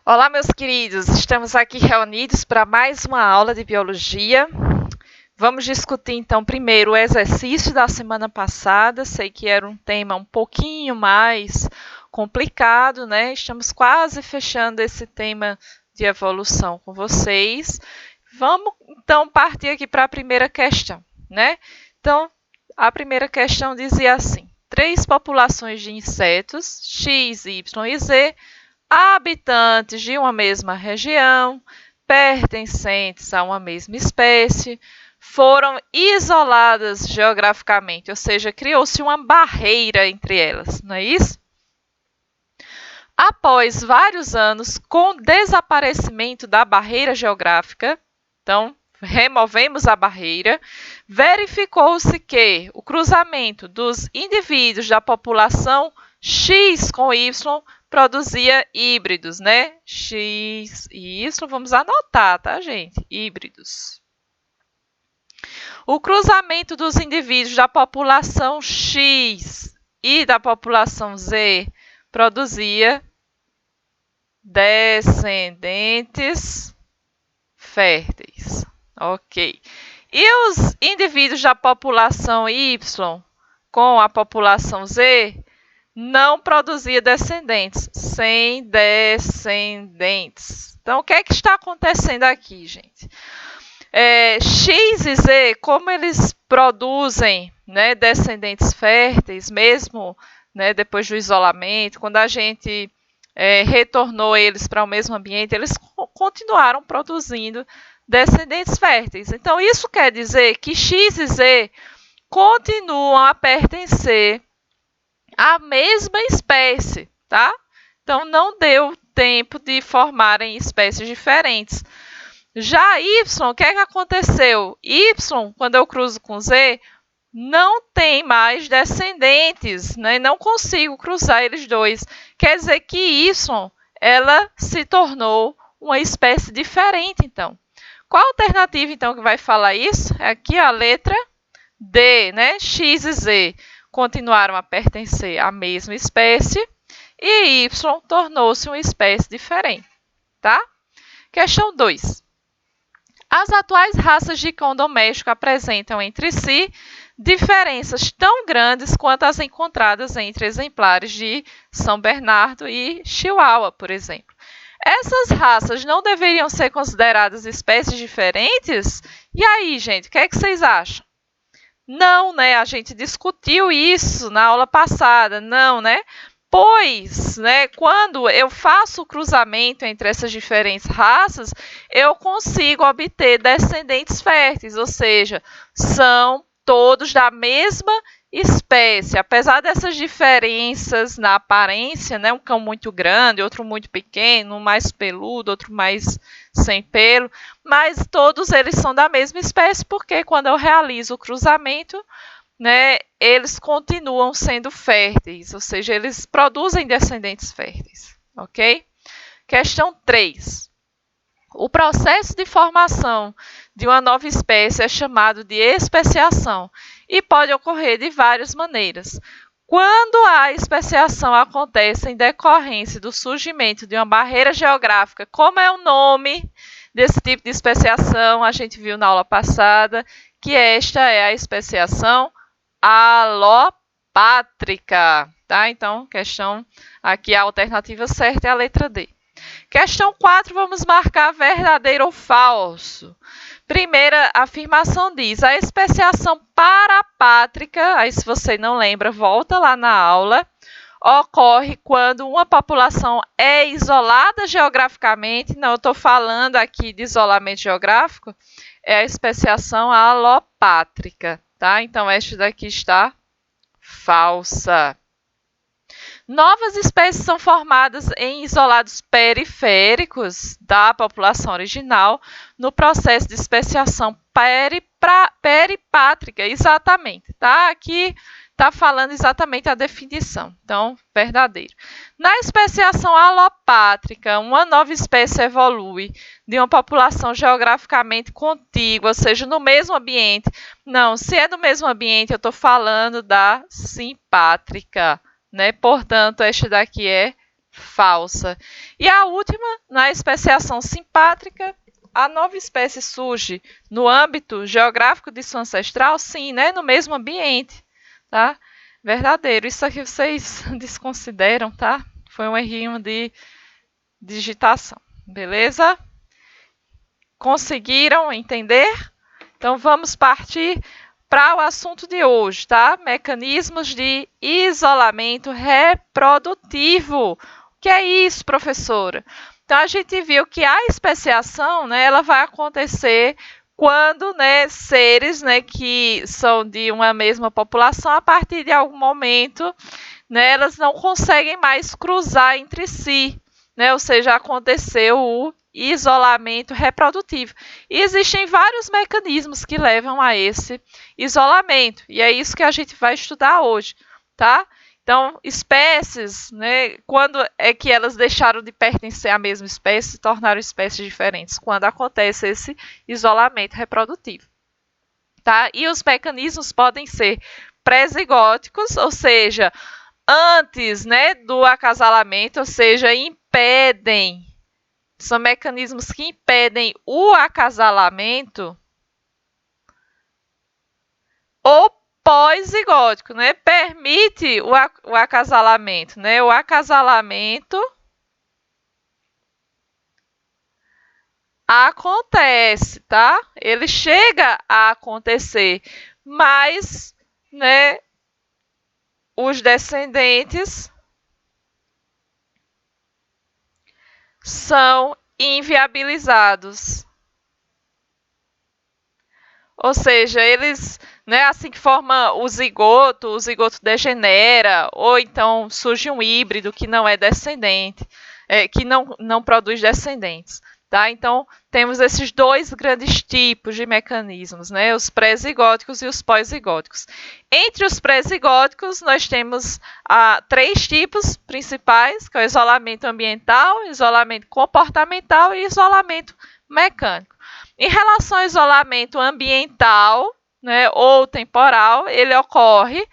Olá, meus queridos! Estamos aqui reunidos para mais uma aula de biologia. Vamos discutir, então, primeiro o exercício da semana passada. Sei que era um tema um pouquinho mais complicado, né? Estamos quase fechando esse tema de evolução com vocês. Vamos, então, partir aqui para a primeira questão, né? Então, a primeira questão dizia assim: 3 populações de insetos, X, Y e Z, habitantes de uma mesma região, pertencentes a uma mesma espécie, foram isoladas geograficamente, ou seja, criou-se uma barreira entre elas, não é isso? Após vários anos, com o desaparecimento da barreira geográfica, então removemos a barreira, verificou-se que o cruzamento dos indivíduos da população X com Y produzia híbridos, né? X e Y, vamos anotar, tá, gente? Híbridos. O cruzamento dos indivíduos da população X e da população Z produzia descendentes férteis. Ok. E os indivíduos da população Y com a população Z não produzia descendentes, sem descendentes. Então, o que é que está acontecendo aqui, gente? X e Z, como eles produzem, né, descendentes férteis, mesmo, né, depois do isolamento, quando a gente retornou eles para o mesmo ambiente, eles continuaram produzindo descendentes férteis. Então, isso quer dizer que X e Z continuam a pertencer à mesma espécie, tá? Então, não deu tempo de formarem espécies diferentes. Já Y, o que é que aconteceu? Y, quando eu cruzo com Z, não tem mais descendentes, né? Não consigo cruzar eles dois. Quer dizer que Y, ela se tornou uma espécie diferente, então. Qual a alternativa, então, que vai falar isso? É aqui a letra D, né? X e Z continuaram a pertencer à mesma espécie e Y tornou-se uma espécie diferente, tá? Questão 2. As atuais raças de cão doméstico apresentam entre si diferenças tão grandes quanto as encontradas entre exemplares de São Bernardo e Chihuahua, por exemplo. Essas raças não deveriam ser consideradas espécies diferentes? E aí, gente, o que é que vocês acham? Não, né? A gente discutiu isso na aula passada, não, né? Pois, né, quando eu faço o cruzamento entre essas diferentes raças, eu consigo obter descendentes férteis, ou seja, são todos da mesma espécie. Apesar dessas diferenças na aparência, né, um cão muito grande, outro muito pequeno, um mais peludo, outro mais sem pelo, mas todos eles são da mesma espécie, porque quando eu realizo o cruzamento, né, eles continuam sendo férteis, ou seja, eles produzem descendentes férteis, ok? Questão 3. O processo de formação de uma nova espécie é chamado de especiação e pode ocorrer de várias maneiras. Quando a especiação acontece em decorrência do surgimento de uma barreira geográfica, como é o nome desse tipo de especiação, a gente viu na aula passada que esta é a especiação alopátrica, tá? Então, questão aqui, a alternativa certa é a letra D. Questão 4, vamos marcar verdadeiro ou falso. Primeira afirmação diz: a especiação parapátrica, aí se você não lembra, volta lá na aula, ocorre quando uma população é isolada geograficamente. Não, eu estou falando aqui de isolamento geográfico, é a especiação alopátrica, tá? Então, esta daqui está falsa. Novas espécies são formadas em isolados periféricos da população original no processo de especiação peripátrica, exatamente, tá? Aqui está falando exatamente a definição, então, verdadeiro. Na especiação alopátrica, uma nova espécie evolui de uma população geograficamente contígua, ou seja, no mesmo ambiente. Não, se é no mesmo ambiente, eu estou falando da simpátrica, né? Portanto, este daqui é falsa. E a última, na especiação simpátrica, a nova espécie surge no âmbito geográfico de sua ancestral? Sim, né? No mesmo ambiente, tá? Verdadeiro. Isso aqui vocês desconsideram, tá? Foi um errinho de digitação. Beleza? Conseguiram entender? Então vamos partir para o assunto de hoje, tá? Mecanismos de isolamento reprodutivo. O que é isso, professora? Então a gente viu que a especiação, né, ela vai acontecer quando, né, seres, né, que são de uma mesma população, a partir de algum momento, né, elas não conseguem mais cruzar entre si, né? Ou seja, aconteceu o isolamento reprodutivo. E existem vários mecanismos que levam a esse isolamento, e é isso que a gente vai estudar hoje, tá? Então, espécies, né, quando é que elas deixaram de pertencer à mesma espécie, se tornaram espécies diferentes? Quando acontece esse isolamento reprodutivo, tá? E os mecanismos podem ser pré-zigóticos, ou seja, antes, né, do acasalamento, ou seja, impedem. São mecanismos que impedem o acasalamento, ou pós-zigótico, né? Permite o acasalamento, né? O acasalamento acontece, tá? Ele chega a acontecer, mas, né, os descendentes são inviabilizados. Ou seja, eles, né, assim que forma o zigoto degenera, ou então surge um híbrido que não é descendente, que não produz descendentes. Tá? Então, temos esses dois grandes tipos de mecanismos, né? Os pré-zigóticos e os pós-zigóticos. Entre os pré-zigóticos, nós temos três tipos principais, que é o isolamento ambiental, isolamento comportamental e isolamento mecânico. Em relação ao isolamento ambiental, né, ou temporal, ele ocorre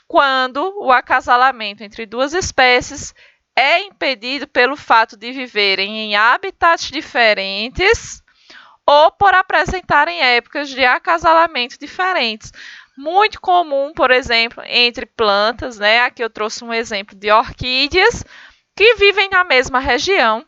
quando o acasalamento entre duas espécies é impedido pelo fato de viverem em habitats diferentes ou por apresentarem épocas de acasalamento diferentes. Muito comum, por exemplo, entre plantas, né? Aqui eu trouxe um exemplo de orquídeas que vivem na mesma região,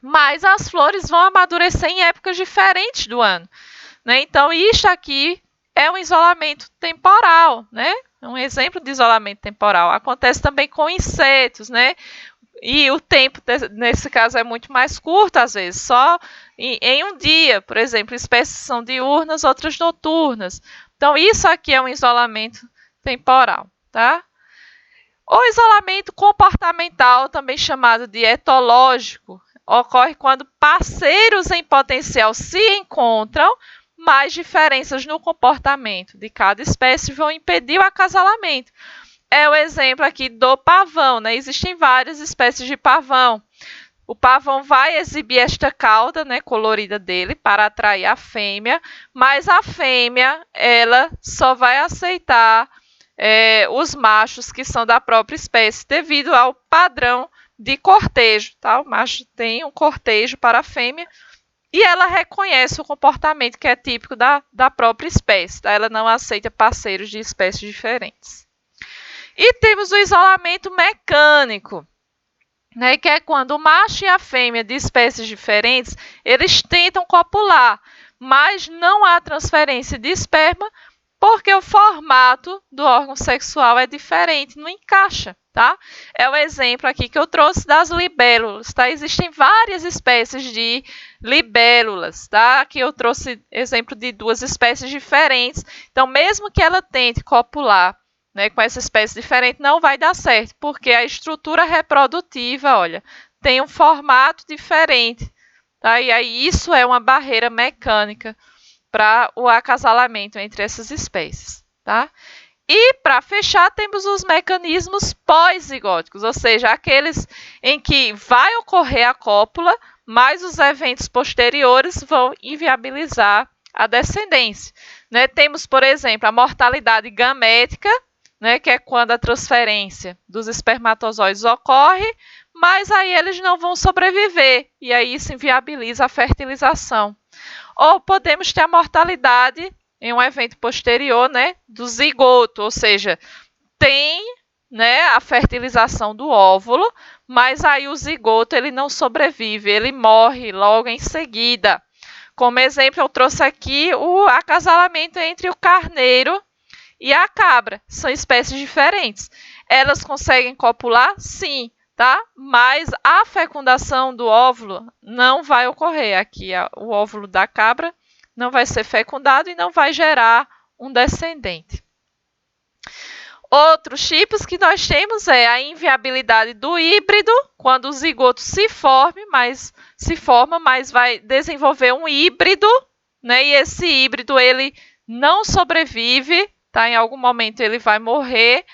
mas as flores vão amadurecer em épocas diferentes do ano, né? Então, isto aqui é um isolamento temporal, né? Um exemplo de isolamento temporal. Acontece também com insetos, né? E o tempo, nesse caso, é muito mais curto, às vezes, só em um dia. Por exemplo, espécies são diurnas, outras noturnas. Então, isso aqui é um isolamento temporal, tá? O isolamento comportamental, também chamado de etológico, ocorre quando parceiros em potencial se encontram, mas diferenças no comportamento de cada espécie vão impedir o acasalamento. É o exemplo aqui do pavão, né? Existem várias espécies de pavão. O pavão vai exibir esta cauda, né, colorida dele para atrair a fêmea, mas a fêmea ela só vai aceitar os machos que são da própria espécie devido ao padrão de cortejo, tá? O macho tem um cortejo para a fêmea e ela reconhece o comportamento que é típico da própria espécie, tá? Ela não aceita parceiros de espécies diferentes. E temos o isolamento mecânico, né, que é quando o macho e a fêmea de espécies diferentes, eles tentam copular, mas não há transferência de esperma porque o formato do órgão sexual é diferente, não encaixa, tá? É o exemplo aqui que eu trouxe das libélulas, tá? Existem várias espécies de libélulas, tá? Aqui eu trouxe exemplo de duas espécies diferentes. Então, mesmo que ela tente copular, né, com essa espécie diferente, não vai dar certo, porque a estrutura reprodutiva, olha, tem um formato diferente, tá? E aí isso é uma barreira mecânica para o acasalamento entre essas espécies, tá? E, para fechar, temos os mecanismos pós-zigóticos, ou seja, aqueles em que vai ocorrer a cópula, mas os eventos posteriores vão inviabilizar a descendência, né? Temos, por exemplo, a mortalidade gamética, né, que é quando a transferência dos espermatozoides ocorre, mas aí eles não vão sobreviver, e aí isso inviabiliza a fertilização. Ou podemos ter a mortalidade em um evento posterior, né, do zigoto, ou seja, tem, né, a fertilização do óvulo, mas aí o zigoto ele não sobrevive, ele morre logo em seguida. Como exemplo, eu trouxe aqui o acasalamento entre o carneiro e a cabra. São espécies diferentes. Elas conseguem copular? Sim, tá? Mas a fecundação do óvulo não vai ocorrer. Aqui o óvulo da cabra não vai ser fecundado e não vai gerar um descendente. Outros tipos que nós temos é a inviabilidade do híbrido, quando o zigoto se forma, mas vai desenvolver um híbrido, né? E esse híbrido ele não sobrevive, tá? Em algum momento ele vai morrer.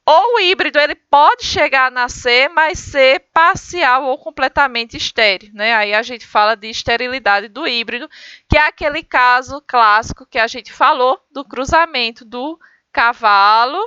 Ou o híbrido ele pode chegar a nascer, mas ser parcial ou completamente estéril, né? Aí a gente fala de esterilidade do híbrido, que é aquele caso clássico que a gente falou do cruzamento do cavalo,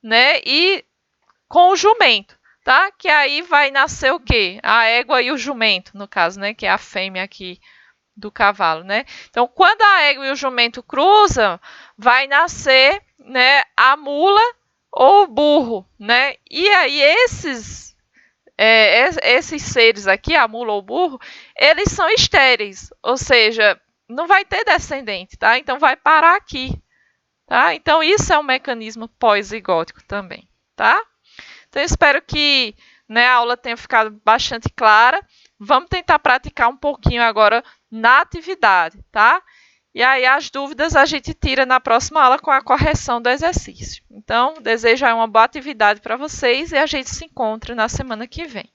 né, e com o jumento, tá? Que aí vai nascer o quê? A égua e o jumento, no caso, né, que é a fêmea aqui do cavalo, né? Então, quando a égua e o jumento cruzam, vai nascer, né, a mula ou o burro, né? E aí esses seres aqui, a mula ou o burro, eles são estéreis, ou seja, não vai ter descendente, tá? Então vai parar aqui. Tá? Então, isso é um mecanismo pós-zigótico também, tá? Então, eu espero que, né, a aula tenha ficado bastante clara. Vamos tentar praticar um pouquinho agora na atividade, tá? E aí, as dúvidas a gente tira na próxima aula com a correção do exercício. Então, desejo uma boa atividade para vocês e a gente se encontra na semana que vem.